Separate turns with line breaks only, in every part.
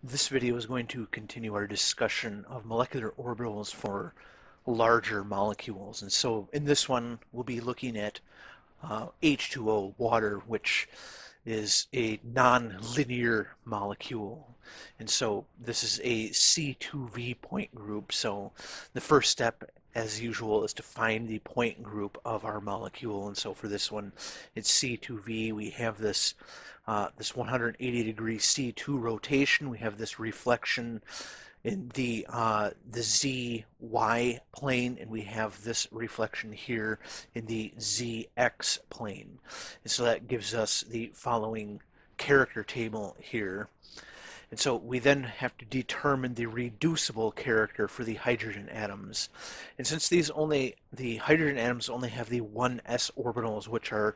This video is going to continue our discussion of molecular orbitals for larger molecules. And so in this one, we'll be looking at H₂O, water, which is a non-linear molecule. And so this is a C2V point group. So the first step, as usual, is to find the point group of our molecule. And so for this one, it's C2V. We have this 180-degree C2 rotation. We have this reflection in the ZY plane, and we have this reflection here in the ZX plane. And so that gives us the following character table here. And so we then have to determine the reducible character for the hydrogen atoms. And since the hydrogen atoms only have the 1s orbitals, which are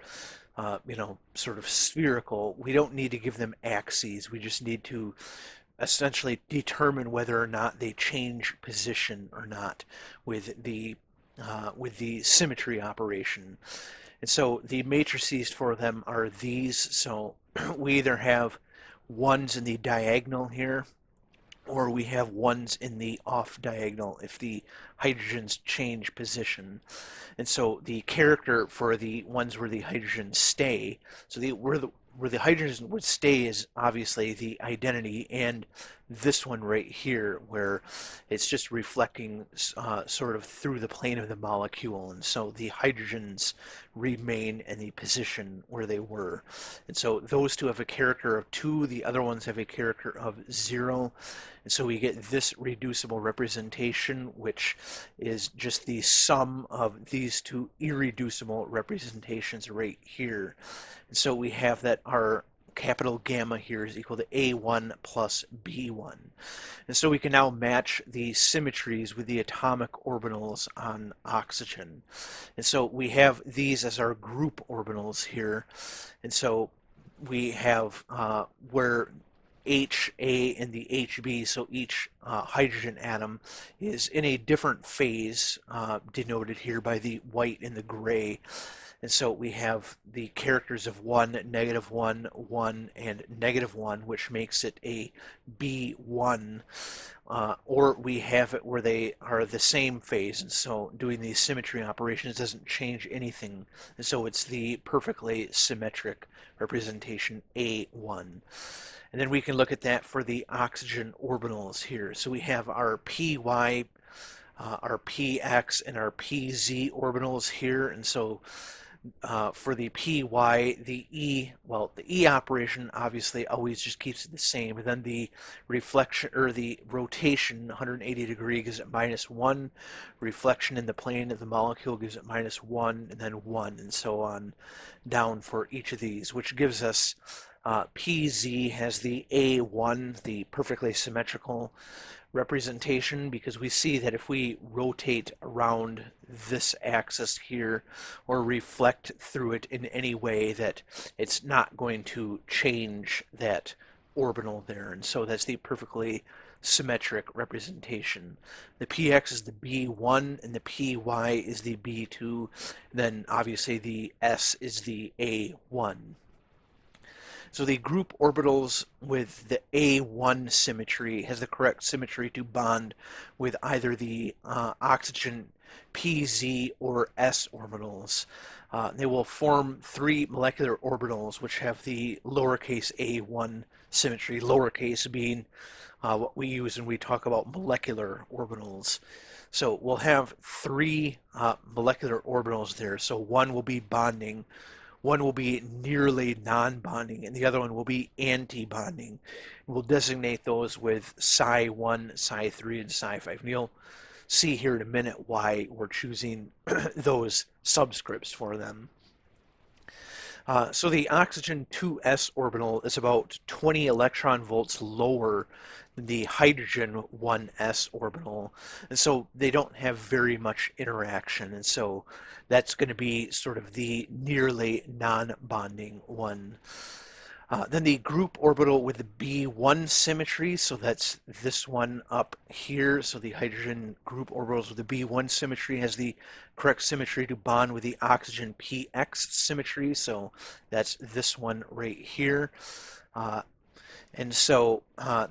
sort of spherical, we don't need to give them axes. We just need to essentially determine whether or not they change position or not with the symmetry operation. And so the matrices for them are these. So we either have ones in the diagonal here, or we have ones in the off diagonal if the hydrogens change position. And so the character for the ones where the hydrogens stay, so where the hydrogen would stay is obviously the identity, and this one right here where it's just reflecting sort of through the plane of the molecule, and so the hydrogens remain in the position where they were. And so those two have a character of 2, the other ones have a character of 0, and so we get this reducible representation, which is just the sum of these two irreducible representations right here. And so we have that our capital gamma here is equal to A1 plus B1. And so we can now match the symmetries with the atomic orbitals on oxygen. And so we have these as our group orbitals here. And so we have where HA and the HB, so each hydrogen atom is in a different phase, denoted here by the white and the gray. And so we have the characters of 1, -1, 1, and -1, which makes it a B1. Or we have it where they are the same phase, and so doing these symmetry operations doesn't change anything. And so it's the perfectly symmetric representation A1. And then we can look at that for the oxygen orbitals here. So we have our PY, our PX, and our PZ orbitals here. And so for the PY, the E operation obviously always just keeps it the same. And then the reflection or the rotation 180 degree gives it -1. Reflection in the plane of the molecule gives it -1, and then 1, and so on down for each of these, which gives us PZ has the A1, the perfectly symmetrical representation, because we see that if we rotate around this axis here or reflect through it in any way, that it's not going to change that orbital there. And so that's the perfectly symmetric representation. The PX is the B1 and the PY is the B2. Then obviously the S is the A1. So the group orbitals with the A1 symmetry has the correct symmetry to bond with either the oxygen PZ or S orbitals. They will form 3 molecular orbitals which have the lowercase a1 symmetry, lowercase being what we use when we talk about molecular orbitals. So we'll have 3 molecular orbitals there. So one will be bonding, one will be nearly non-bonding, and the other one will be anti-bonding. We'll designate those with psi1, psi3, and psi5. And you'll see here in a minute why we're choosing those subscripts for them. So the oxygen 2s orbital is about 20 electron volts lower than the hydrogen 1s orbital, and so they don't have very much interaction, and so that's going to be sort of the nearly non-bonding one. Then the group orbital with the B1 symmetry, so that's this one up here. So the hydrogen group orbitals with the B1 symmetry has the correct symmetry to bond with the oxygen PX symmetry, so that's this one right here. And so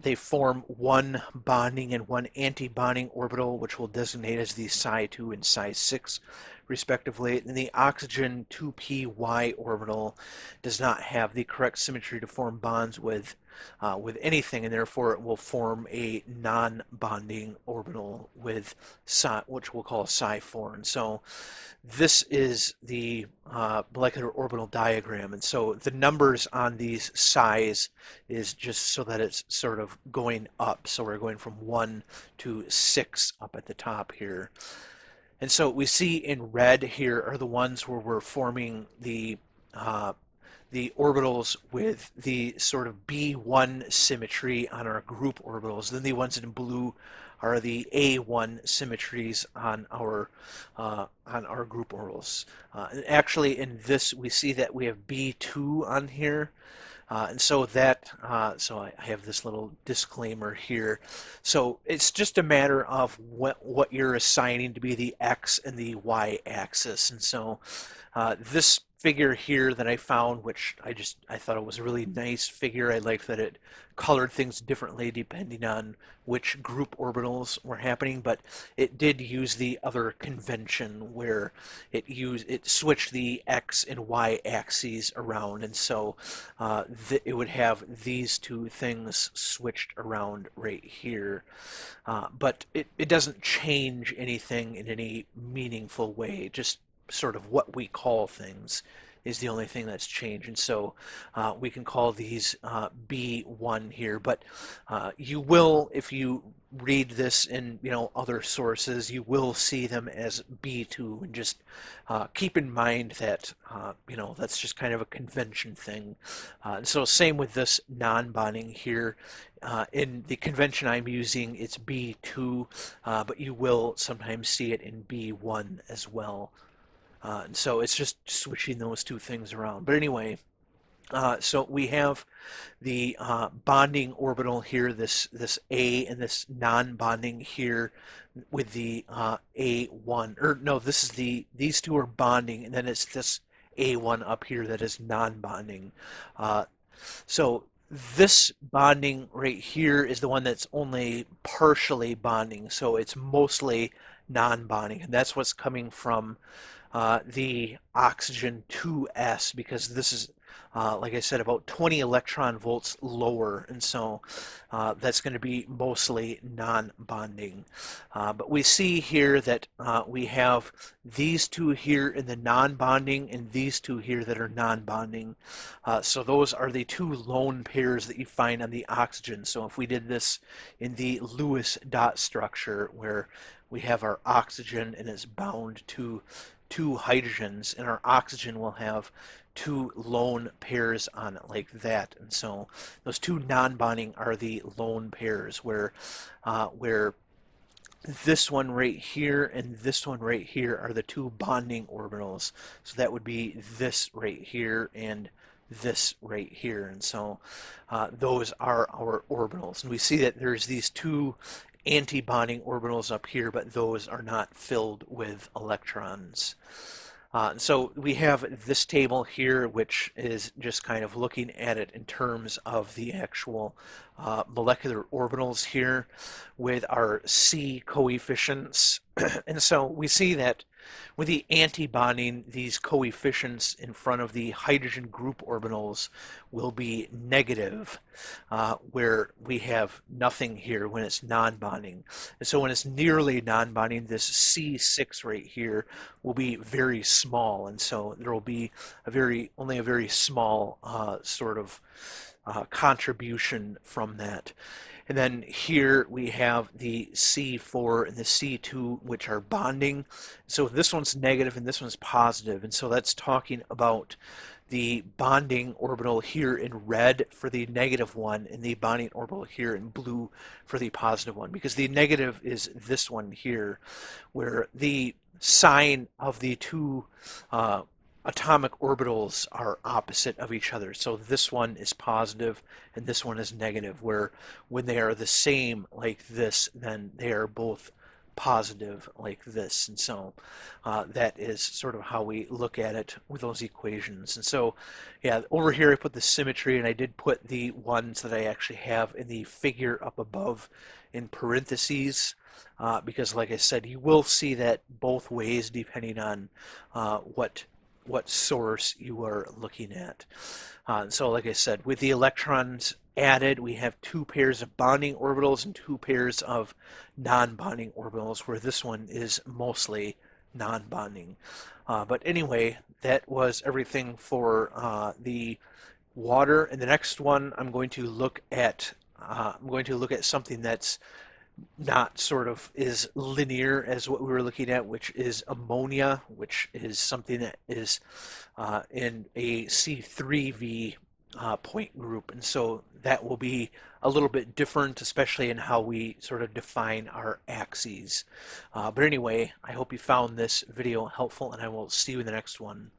they form one bonding and one anti-bonding orbital, which we'll designate as the Psi2 and Psi6, respectively. And the oxygen 2p-Y orbital does not have the correct symmetry to form bonds with anything, and therefore it will form a non-bonding orbital with psi, which we'll call Psi4. And so this is the molecular orbital diagram. And so the numbers on these psis is just so that it's sort of going up. So we're going from 1 to 6 up at the top here. And so we see in red here are the ones where we're forming the orbitals with the sort of B1 symmetry on our group orbitals. Then the ones in blue are the A1 symmetries on our group orbitals. And actually, in this, we see that we have B2 on here. And so that, so I have this little disclaimer here. So it's just a matter of what you're assigning to be the X and the Y axis. And so this figure here that I found, which I thought it was a really nice figure. I liked that it colored things differently depending on which group orbitals were happening, but it did use the other convention where it switched the X and Y axes around, and so it would have these two things switched around right here. But it doesn't change anything in any meaningful way, just sort of what we call things is the only thing that's changed. And so we can call these B1 here, but you will, if you read this in other sources, you will see them as B2, and just keep in mind that that's just kind of a convention thing. And so same with this non-bonding here. In the convention I'm using, it's B2, but you will sometimes see it in B1 as well. And so it's just switching those two things around. But anyway, so we have the bonding orbital here, this A, and this non-bonding here with the A1. Or no, these two are bonding, and then it's this A1 up here that is non-bonding. So this bonding right here is the one that's only partially bonding, so it's mostly non-bonding, and that's what's coming from the oxygen 2s, because this is, like I said, about 20 electron volts lower, and so that's going to be mostly non-bonding. But we see here that we have these two here in the non-bonding and these two here that are non-bonding. So those are the two lone pairs that you find on the oxygen. So if we did this in the Lewis dot structure, where we have our oxygen and it's bound to two hydrogens, and our oxygen will have two lone pairs on it like that. And so those two non-bonding are the lone pairs, where this one right here and this one right here are the two bonding orbitals. So that would be this right here and this right here. And so those are our orbitals. And we see that there's these two anti-bonding orbitals up here, but those are not filled with electrons. So we have this table here, which is just kind of looking at it in terms of the actual molecular orbitals here with our C coefficients. And so we see that with the anti-bonding, these coefficients in front of the hydrogen group orbitals will be negative, where we have nothing here when it's non-bonding. And so when it's nearly non-bonding, this C6 right here will be very small, and so there will be only a very small sort of contribution from that. And then here we have the C4 and the C2, which are bonding. So this one's negative and this one's positive. And so that's talking about the bonding orbital here in red for the negative one and the bonding orbital here in blue for the positive one. Because the negative is this one here, where the sign of the two atomic orbitals are opposite of each other. So this one is positive and this one is negative, where when they are the same like this, then they are both positive like this. And so that is sort of how we look at it with those equations. And so, yeah, over here I put the symmetry, and I did put the ones that I actually have in the figure up above in parentheses. Because, like I said, you will see that both ways depending on what source you are looking at. So like I said, with the electrons added, we have two pairs of bonding orbitals and two pairs of non-bonding orbitals, where this one is mostly non-bonding. But anyway, that was everything for the water. And the next one, I'm going to look at something that's not sort of as linear as what we were looking at, which is ammonia, which is something that is in a C3V point group. And so that will be a little bit different, especially in how we sort of define our axes. But anyway, I hope you found this video helpful, and I will see you in the next one.